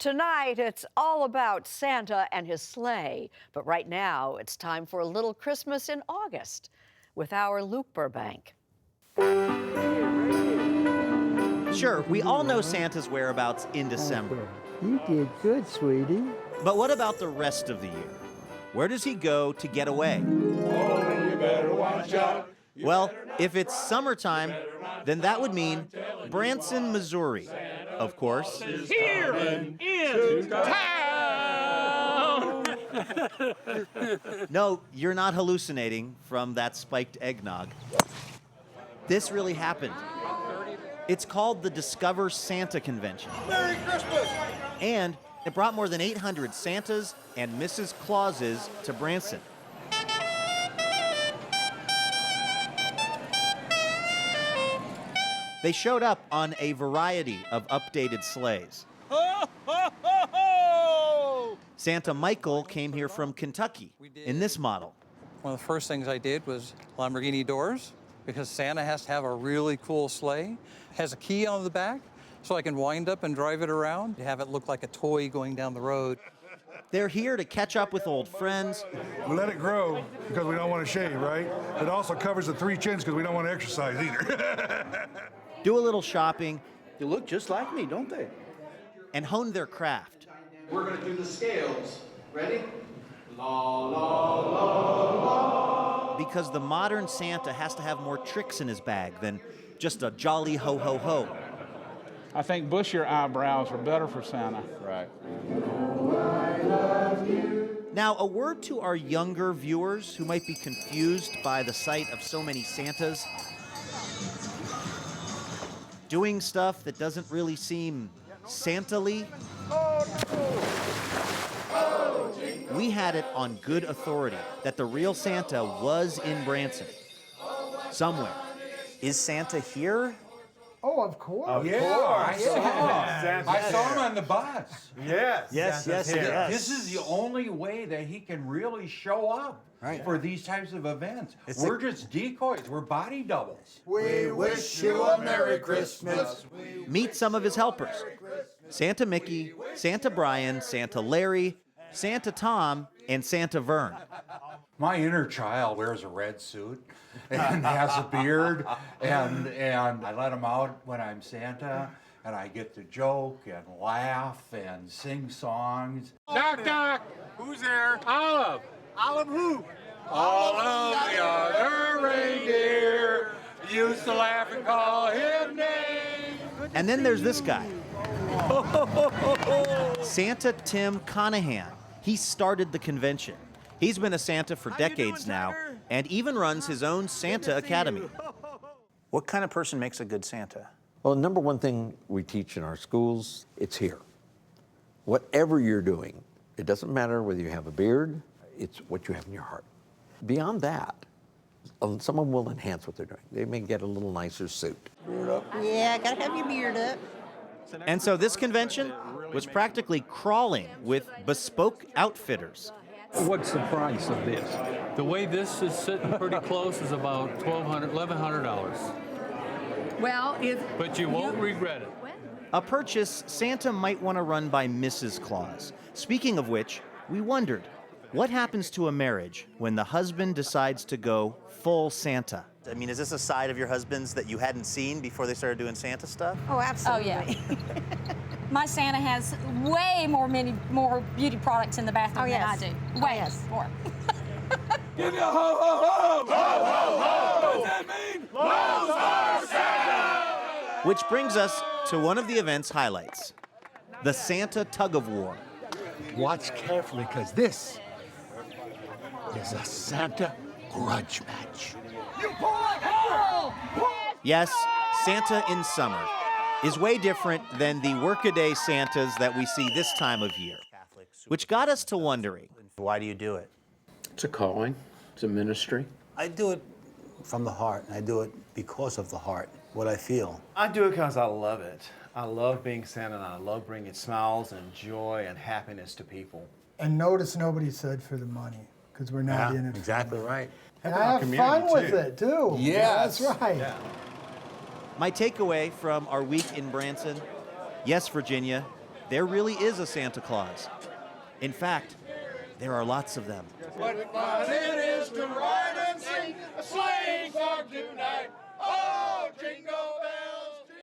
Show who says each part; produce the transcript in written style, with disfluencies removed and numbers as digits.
Speaker 1: Tonight, it's all about Santa and his sleigh. But right now, it's time for a little Christmas in August with our Luke Burbank.
Speaker 2: Sure, we all know Santa's whereabouts in December.
Speaker 3: You did good, sweetie.
Speaker 2: But what about the rest of the year? Where does he go to get away?
Speaker 4: Oh, you better watch out.
Speaker 2: Well, if it's summertime, then that would mean Branson, Missouri, of course.
Speaker 4: Here in town.
Speaker 2: No, you're not hallucinating from that spiked eggnog. This really happened. It's called the Discover Santa Convention.
Speaker 4: Merry Christmas!
Speaker 2: And it brought more than 800 Santas and Mrs. Clauses to Branson. They showed up on a variety of updated sleighs.
Speaker 4: Ho, ho, ho, ho!
Speaker 2: Santa Michael came here from Kentucky in this model.
Speaker 5: One of the first things I did was Lamborghini doors, because Santa has to have a really cool sleigh. It has a key on the back, so I can wind up and drive it around, have it look like a toy going down the road.
Speaker 2: They're here to catch up with old friends.
Speaker 6: We let it grow because we don't want to shave, right? It also covers the 3 chins because we don't want to exercise either.
Speaker 2: Do a little shopping.
Speaker 7: They look just like me, don't they?
Speaker 2: And hone their craft.
Speaker 7: We're going to do the scales. Ready? La, la, la, la.
Speaker 2: Because the modern Santa has to have more tricks in his bag than just a jolly ho-ho-ho.
Speaker 8: I think bushier eyebrows are better for Santa.
Speaker 4: Right.
Speaker 2: Now, a word to our younger viewers who might be confused by the sight of so many Santas doing stuff that doesn't really seem Santa-ly. We had it on good authority that the real Santa was in Branson. Somewhere. Is Santa here?
Speaker 3: Oh, of course.
Speaker 4: I saw him on the bus.
Speaker 9: Yes.
Speaker 2: Yes.
Speaker 9: This is the only way that he can really show up for these types of events. We're just decoys. We're body doubles.
Speaker 4: We wish you a Merry Christmas.
Speaker 2: Meet some of his helpers. Santa Mickey, Santa Brian, Santa Larry, Santa Tom, and Santa Vern.
Speaker 9: My inner child wears a red suit and has a beard, and I let him out when I'm Santa, and I get to joke and laugh and sing songs.
Speaker 4: Knock, knock. Who's there? Olive. Olive who? All of the other reindeer used to laugh and call him names.
Speaker 2: And then there's this guy. Santa Tim Conahan. He started the convention. He's been a Santa for decades now, and even runs his own Santa Academy.
Speaker 10: What kind of person makes a good Santa?
Speaker 11: Well, the number one thing we teach in our schools, it's here. Whatever you're doing, it doesn't matter whether you have a beard, it's what you have in your heart. Beyond that, someone will enhance what they're doing. They may get a little nicer suit.
Speaker 12: Yeah, gotta have your beard up.
Speaker 2: And so this convention was practically crawling with bespoke outfitters.
Speaker 8: What's the price of this?
Speaker 13: The way this is sitting pretty close is about $1,100.
Speaker 12: Well,
Speaker 13: But you won't regret it.
Speaker 2: A purchase Santa might want to run by Mrs. Claus. Speaking of which, we wondered, what happens to a marriage when the husband decides to go full Santa?
Speaker 10: I mean, is this a side of your husband's that you hadn't seen before they started doing Santa stuff?
Speaker 12: oh, absolutely.
Speaker 14: Oh, yeah. My Santa has way more beauty products in the bathroom than I do. Way more.
Speaker 4: Give you a ho, ho, ho! Ho, ho, ho! What does that mean? Lone Star Santa!
Speaker 2: Which brings us to one of the event's highlights, the Santa tug-of-war.
Speaker 6: Watch carefully because this is a Santa grudge match.
Speaker 2: Yes, Santa in summer is way different than the workaday Santas that we see this time of year, which got us to wondering.
Speaker 10: Why do you do it?
Speaker 7: It's a calling. It's a ministry.
Speaker 10: I do it from the heart, and I do it because of the heart, what I feel.
Speaker 9: I do it because I love it. I love being Santa, and I love bringing smiles and joy and happiness to people.
Speaker 3: And notice nobody said for the money, because we're not in it.
Speaker 10: Exactly right.
Speaker 3: And I have fun with it, too.
Speaker 9: Yes.
Speaker 3: That's right.
Speaker 2: My takeaway from our week in Branson, yes, Virginia, there really is a Santa Claus. In fact, there are lots of them.
Speaker 4: What fun it is to ride and sing a sleighing song tonight.